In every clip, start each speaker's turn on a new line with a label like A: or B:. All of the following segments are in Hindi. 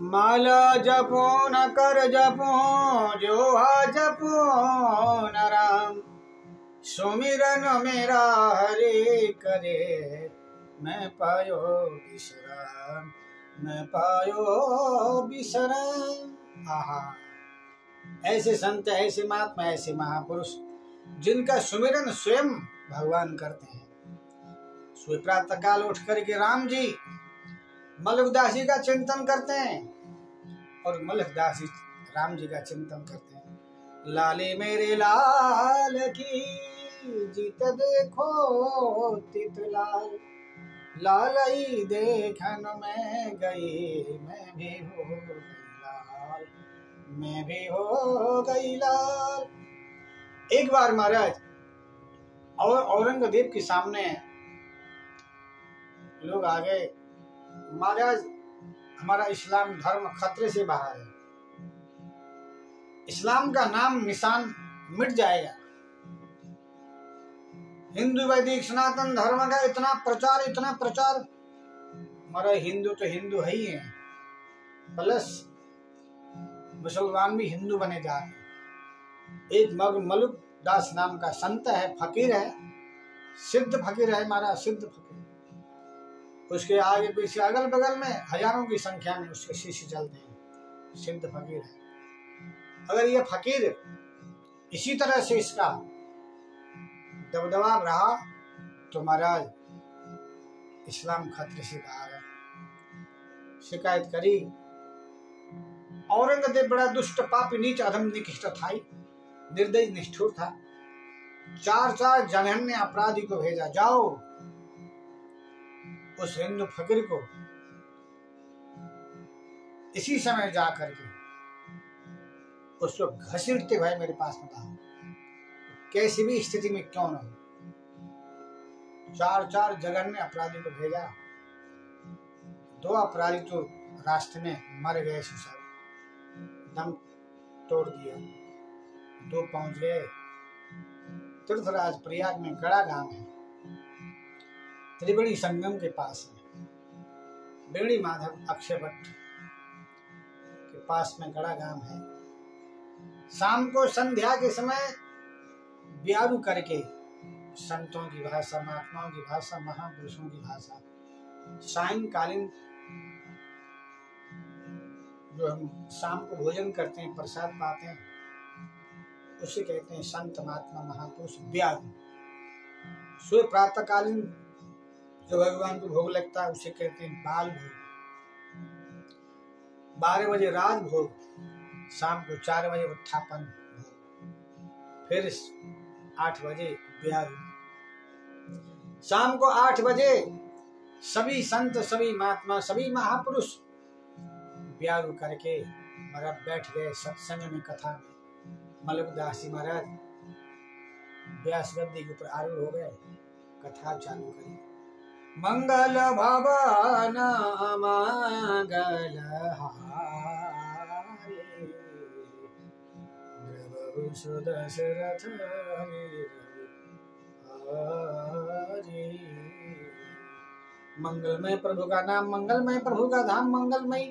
A: माला जपो न कर जपो जोहा जपो न राम, सुमिरन मेरा हरे करे, मैं पायो विश्राम, मैं पायो विश्राम। आहा, ऐसे संत, ऐसे महात्मा, ऐसे महापुरुष जिनका सुमिरन स्वयं भगवान करते हैं। सुबह प्रातः काल उठ करके राम जी मलुकदास जी का चिंतन करते हैं और मलुकदास जी राम जी का चिंतन करते हैं। लाले मेरे लाल की जीत देखो तित लाल, लालई देखन में गई, मैं भी हो गई लाल, मैं भी हो गई लाल। एक बार महाराज और औरंगजेब के सामने लोग आ गए, महाराज हमारा इस्लाम धर्म खतरे से बाहर है, इस्लाम का नाम निशान मिट जाएगा, हिंदू वैदिक सनातन धर्म का इतना प्रचार, हमारा हिंदू तो हिंदू है ही है, प्लस मुसलमान भी हिंदू बने जा रहे हैं। एक मलुकदास नाम का संत है, फकीर है, सिद्ध फकीर है, हमारा सिद्ध फकीर, उसके आगे पीछे अगल बगल में हजारों की संख्या में उसके शिष्य चलते हैं, सिद्ध फकीर है। अगर ये फकीर इसी तरह से इसका दबदबा रहा तो महाराज इस्लाम खतरे से बाहर है। शिकायत करी, औरंगजेब बड़ा दुष्ट पापी नीच अधम निकृष्ट था, निर्दयी निष्ठुर था। 4 जघन्य अपराधी को भेजा, जाओ उस हिंदू फकीर को इसी समय जा करके उसको घसीटते भाई मेरे पास में लाओ, कैसी भी स्थिति में क्यों न हो। 4 जघन्य अपराधी को भेजा, 2 अपराधी तो रास्ते में मर गए, सुसर दम तोड़ दिया, 2 पहुंच गए तीर्थराज प्रयाग में, गड़ा गांव है, त्रिवेणी संगम के पास है, बेड़ी माधव अक्षय भट्ट के पास में गड़ा गांव है। शाम को संध्या के समय ब्यारू करके संतों की भाषा, महात्माओं की भाषा, महापुरुषों की भाषा, सायंकालीन जो हम शाम को भोजन करते हैं, प्रसाद पाते हैं, उसे कहते हैं संत महात्मा महापुरुष ब्यारू। सुबह प्रातःकालीन जो भगवान को भोग लगता है उसे कहते हैं बाल भोग, 12 बजे राज भोग, शाम को 4 बजे उत्थापन भोग, फिर 8 बजे ब्यारू। शाम को 8 बजे सभी संत, सभी महात्मा, सभी महापुरुष ब्यारू करके महाराज बैठ गए सत्संग में, कथा में। मलुकदास जी महाराज व्यास गद्दी के ऊपर आरूढ़ हो गए, कथा चालू करी। मंगल भवन मंगल हारे, सुदशरथ हरे। मंगलमय प्रभु का नाम, मंगलमय प्रभु का धाम, मंगलमय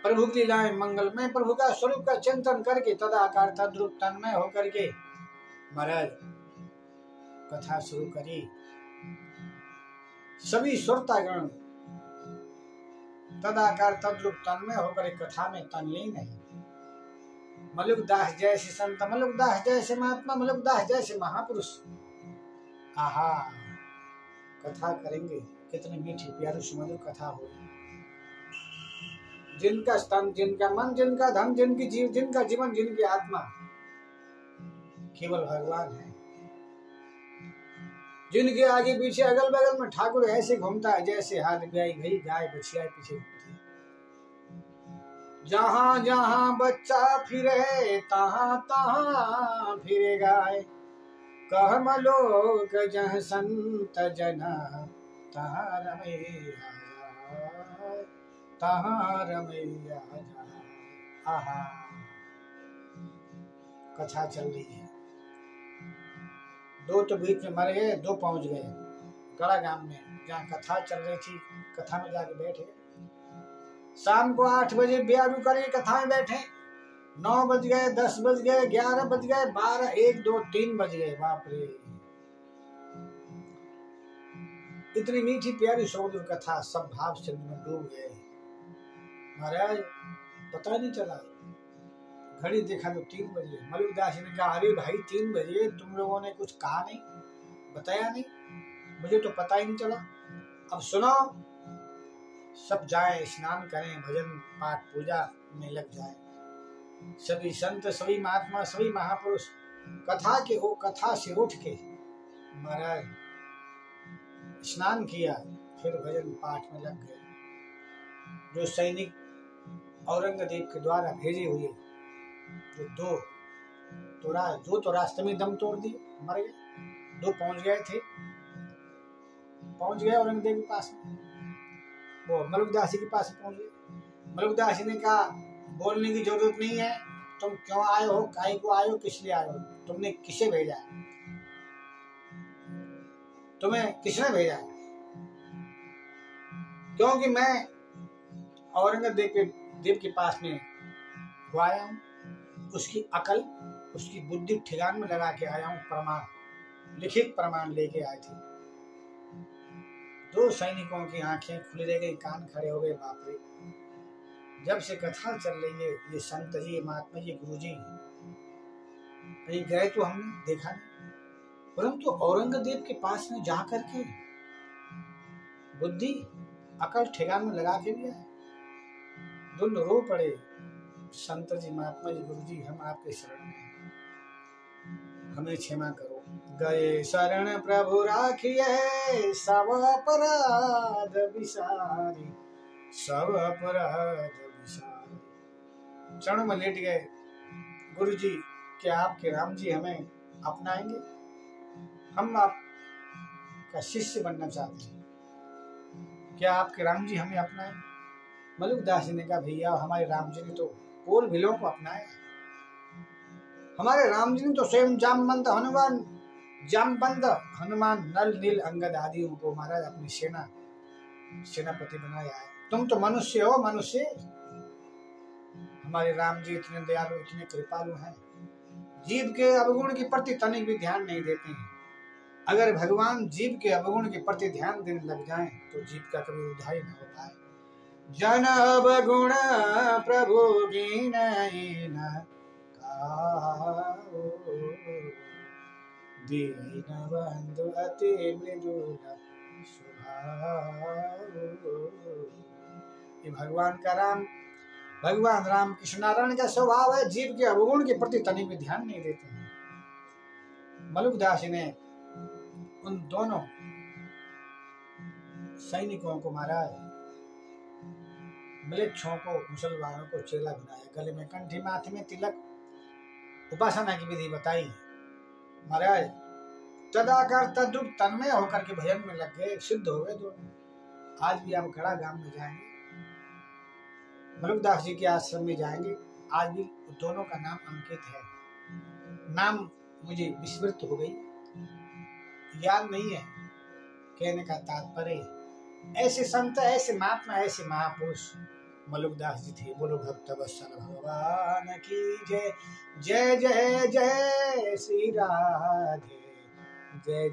A: प्रभु की लीलाएं, मंगलमय प्रभु का स्वरूप का चिंतन करके तदाकार तद्रूप तन्मय होकर के महाराज कथा शुरू करी। सभी श्रोतागण तदाकार तद्रूप तन्मय होकर कथा में तल्लीन है। मलुकदास जैसे संत, मलुकदास जैसे महात्मा, मलुकदास जैसे महापुरुष, आहा कथा करेंगे, कितनी मीठी प्यारी सुमधुर कथा हो। जिनका स्तन, जिनका मन, जिनका धन, जिनका जीवन, जिनकी आत्मा केवल भगवान है, जिनके आगे पीछे अगल बगल में ठाकुर ऐसे घूमता है जैसे हाथ ब्याई गई गाय बछिया पीछे घूमती है। जहां जहां बच्चा फिरे तहां तहां फिरे गाय, कहम लोग जह संत जना, तहां रमैया तहां रमैया जाए। आहा कथा चल रही है, 2 तो बीच में मर गए, 2 पहुंच गए गड़ा गांव में, जहाँ कथा चल रही थी, कथा में जाके बैठे। शाम को 8 बजे ब्याह करें, कथा में बैठे, 9 बज गए, 10 बज गए, 11 बज गए, 12, 1, 2, 3 बज गए। बाप रे, इतनी मीठी प्यारी सुमधुर कथा, सब भाव से में डूब गए। महाराज पता नहीं चला, घड़ी देखा तो 3 बजे। मलिकदास जी ने कहा, अरे भाई 3 बजे, तुम लोगों ने कुछ कहा नहीं, बताया नहीं, मुझे तो पता ही नहीं चला। अब सुनो, सब जाए स्नान करें, भजन पाठ पूजा में लग जाए। सभी संत, सभी महात्मा, सभी महापुरुष कथा से उठ के महाराज स्नान किया, फिर भजन पाठ में लग गए। जो सैनिक औरंगजेब के द्वारा भेजे हुए, जो तो रास्ते में दम तोड़ दिए, मर गए। 2 पहुंच गए औरंगजेब के पास में, वो मलिकदास जी के पास पहुंच गए। मलिकदास जी ने कहा, बोलने की जरूरत नहीं है, तुम क्यों आए हो, काहे को आए हो, किस लिए आए हो, तुमने किसे भेजा है, तुम्हें किसने भेजा है? क्योंकि मैं औरंगजेब के पास में आया हूँ, उसकी अकल, उसकी बुद्धि ठिकान में लगा के आया हूँ, प्रमाण, लिखित प्रमाण लेके आए थे। 2 सैनिकों की आंखें खुली रह गई, कान खड़े हो गए। बाप रे, जब से कथा चल रही है, ये संत जी, महात्मा जी, गुरु जी कहीं गए तो हमने देखा नहीं, परंतु औरंगजेब के पास में जाकर के बुद्धि अकल ठिकान में लगा के भी आए। दोनों रो पड़े, संत जी, महात्मा जी, गुरु जी, हम आपके शरण में हैं, हमें क्षमा करो। गए शरण प्रभु राखिए, सब अपराध विसारी, सब अपराध विसारी। चरणों में लेट गए। गुरु जी, क्या आपके राम जी हमें अपनाएंगे? हम आपका शिष्य बनना चाहते हैं, क्या आपके राम जी हमें अपनाएं? मलिकदास जी ने कहा, भैया हमारे राम जी ने तो कोल भीलों को अपनाया, हमारे राम जी ने तो स्वयं जामवंत हनुमान, नल, नील, अंगद आदि को महाराज अपनी सेनापति बनाया है। तुम तो मनुष्य हो, मनुष्य। हमारे राम जी इतने दयालु, इतने कृपालु हैं, जीव के अवगुण के प्रति तनिक भी ध्यान नहीं देते हैं। अगर भगवान जीव के अवगुण के प्रति ध्यान देने लग जाएं तो जीव का कभी उद्धार न हो पाए। जन अवगुण प्रभु गिनहि न काहू, दीन बंधु अति मृदुल स्वभाव। ये भगवान राम कृष्ण नारायण का स्वभाव है, जीव के अवगुण के प्रति तनिक भी ध्यान नहीं देते हैं। मलिकदास ने उन दोनों सैनिकों को महाराज, म्लेच्छों को, मुसलमानों को चेला बनाया, गले में कंठी, माथे में तिलक, उपासना की विधि बताई। महाराज तदाकर तद्रुप तन्मय होकर के भजन में लग गए, सिद्ध हो गए दोनों। आज भी आप गढ़ा गांव में जाएंगे, मलिकदास जी के आश्रम में जाएंगे, आज भी दोनों का नाम अंकित है। नाम मुझे विस्मृत हो गई, याद नहीं है, कहने का तात्पर्य ऐसे संत, ऐसे महात्मा, ऐसे महापुरुष मलिकदास जी थे। बोलो भक्त वत्सल भगवान की जय। जय जय जय श्री राधे, जय।